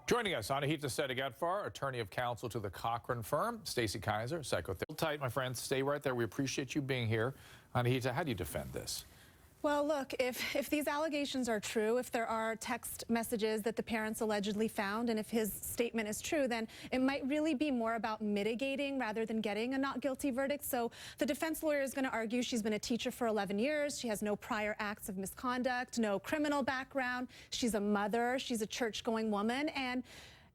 Joining us, Anahita Sedaghatfar, attorney of counsel to the Cochran firm. Stacey Kaiser, psychotherapist. Hold tight, my friends. Stay right there. We appreciate you being here. Anahita, how do you defend this? Well, look, if these allegations are true, if there are text messages that the parents allegedly found, and if his statement is true, then it might really be more about mitigating rather than getting a not guilty verdict. So the defense lawyer is going to argue she's been a teacher for 11 years. She has no prior acts of misconduct, no criminal background. She's a mother. She's a church-going woman. And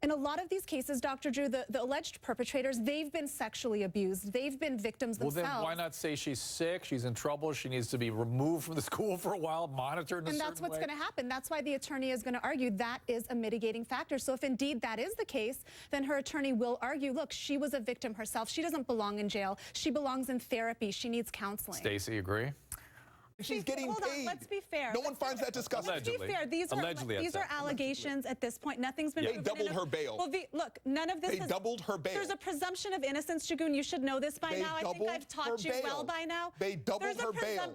in a lot of these cases, Dr. Drew, the alleged perpetrators, they've been sexually abused. They've been victims themselves. Well, then why not say she's sick, she's in trouble, she needs to be removed from the school for a while, monitored in a certain way? And that's what's going to happen. That's why the attorney is going to argue that is a mitigating factor. So if indeed that is the case, then her attorney will argue, look, she was a victim herself. She doesn't belong in jail. She belongs in therapy. She needs counseling. Stacey, agree? She's getting Hold paid. On, let's be fair. No one finds that disgusting. Let's be fair. These are allegations at this point. Nothing's been proven. They doubled her bail. Well, look, none of this They doubled her bail. There's a presumption of innocence, Shagun. You should know this by now. I think I've taught you well by now. They doubled her bail.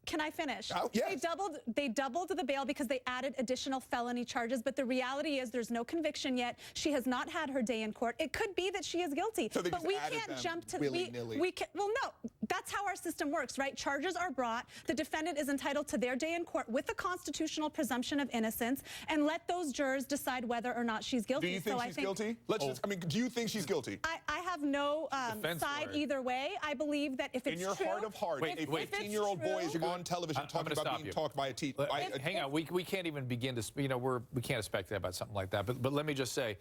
Can I finish? Yes. They doubled the bail because they added additional felony charges, but the reality is there's no conviction yet. She has not had her day in court. It could be that she is guilty, so but we can't jump to willy-nilly. Well, no, that's how our system works, right? Charges are brought. The defendant is entitled to their day in court with the constitutional presumption of innocence, and let those jurors decide whether or not she's guilty. Do you think she's guilty? Do you think she's guilty? I have no side either way. I believe that if it's true, in your heart of hearts, a 15-year-old boy is on television talking about being talked by a teacher. Hang on, we can't even begin to, we can't speculate about something like that. But let me just say,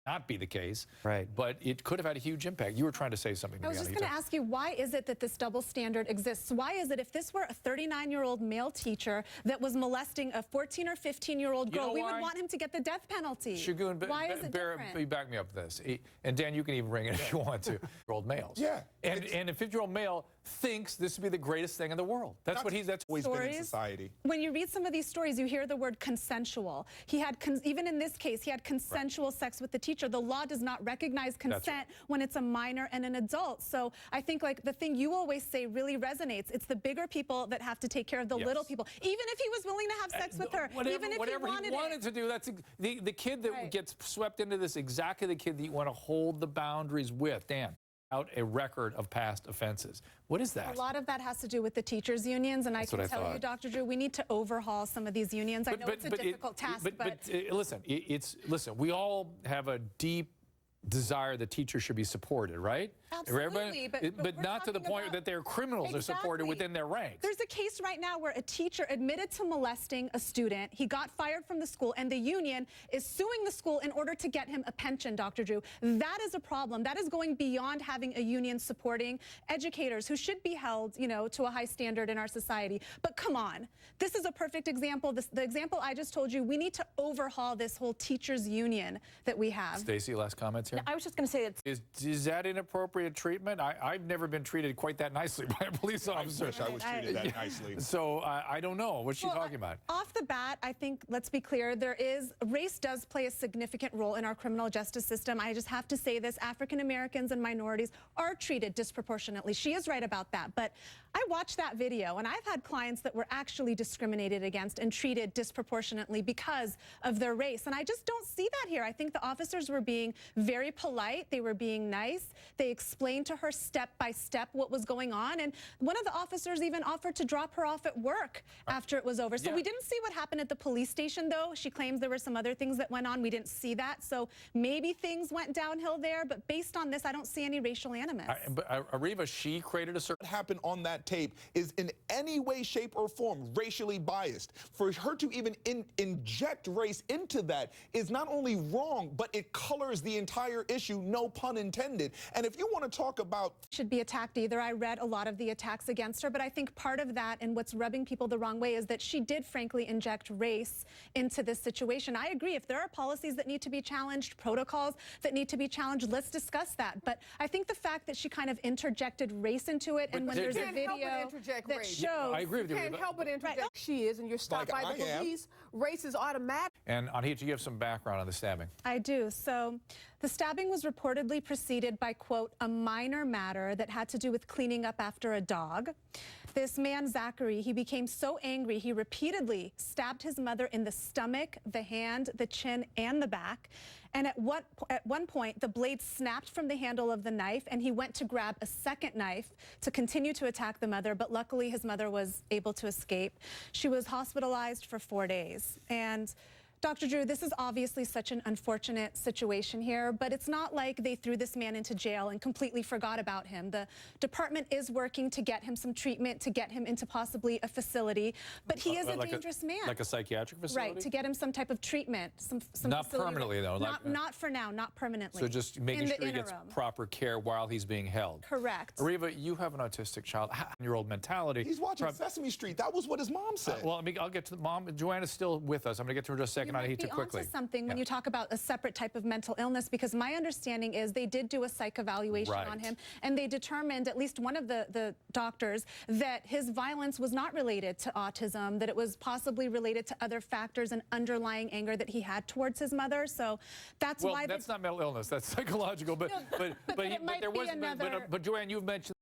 not be the case, right? But it could have had a huge impact. You were trying to say something. I was just going to ask you, why is it that this double standard exists? Why is it if this were a 39-year-old male teacher that was molesting a 14 or 15-year-old girl, we would want him to get the death penalty? Shagun, why is it different? Back me up with this. And Dan, you can even bring it if you want to. Old males. Yeah. And a 50-year-old male thinks this would be the greatest thing in the world. That's always been in society. When you read some of these stories, you hear the word consensual. He had, even in this case, he had consensual sex with the teacher. The law does not recognize consent when it's a minor and an adult. So I think like the thing you always say really resonates. It's the bigger people that have to take care of the little people. Even if he was willing to have sex with her, even if whatever he wanted to do, that's the kid that gets swept into this, exactly the kid that you want to hold the boundaries with. Dan, out a record of past offenses. What is that? A lot of that has to do with the teachers' unions, and I can tell you, Dr. Drew, we need to overhaul some of these unions. I know it's a difficult task, but listen, we all have a deep desire that teachers should be supported, right? Absolutely, but not to the point that their criminals are supported within their ranks. There's a case right now where a teacher admitted to molesting a student. He got fired from the school, and the union is suing the school in order to get him a pension, Dr. Drew. That is a problem. That is going beyond having a union supporting educators who should be held, you know, to a high standard in our society. But come on, this is a perfect example. The example I just told you, we need to overhaul this whole teachers' union that we have. Stacey, last comments here? I was just going to say that. Is that inappropriate treatment? I've never been treated quite that nicely by a police officer. I wish I was treated that nicely. So I don't know. What's she talking about? Off the bat, I think, let's be clear, race does play a significant role in our criminal justice system. I just have to say this, African Americans and minorities are treated disproportionately. She is right about that. But I watched that video, and I've had clients that were actually discriminated against and treated disproportionately because of their race. And I just don't see that here. I think the officers were being very polite. They were being nice. They explained to her step by step what was going on. And one of the officers even offered to drop her off at work after it was over. So we didn't see what happened at the police station, though. She claims there were some other things that went on. We didn't see that. So maybe things went downhill there. But based on this, I don't see any racial animus. But Ariva, she created a certain... What happened on that tape is in any way, shape, or form racially biased. For her to even inject race into that is not only wrong, but it colors the entire issue, no pun intended. And if you want to talk about... Should be attacked either. I read a lot of the attacks against her, but I think part of that and what's rubbing people the wrong way is that she did frankly inject race into this situation. I agree. If there are policies that need to be challenged, protocols that need to be challenged, let's discuss that. But I think the fact that she kind of interjected race into it, and when there's a video that shows... I agree with you. You can't help but interject. She is, and you're stopped by the police. Race is automatic. And Anahita, you have some background on the stabbing. I do. So the stabbing was reportedly preceded by, quote, a minor matter that had to do with cleaning up after a dog. This man, Zachary, he became so angry, he repeatedly stabbed his mother in the stomach, the hand, the chin, and the back. And at one point, the blade snapped from the handle of the knife, and he went to grab a second knife to continue to attack the mother, but luckily his mother was able to escape. She was hospitalized for 4 days. And Dr. Drew, this is obviously such an unfortunate situation here, but it's not like they threw this man into jail and completely forgot about him. The department is working to get him some treatment, to get him into possibly a facility, but he is a dangerous man. Like a psychiatric facility? Right, to get him some type of treatment. Some not permanently, though. Not for now, not permanently. So just making sure he gets proper care while he's being held. Correct. Ariva, you have an autistic child, year-old mentality. He's watching Sesame Street. That was what his mom said. Well, I'll get to the mom. Joanna's still with us. I'm going to get to her in just a second. Anahita, quickly. Something when you talk about a separate type of mental illness, because my understanding is they did do a psych evaluation on him, and they determined, at least one of the doctors, that his violence was not related to autism, that it was possibly related to other factors and underlying anger that he had towards his mother. So that's why. Well, that's not mental illness. That's psychological. But there might be another. But Joanne, you've mentioned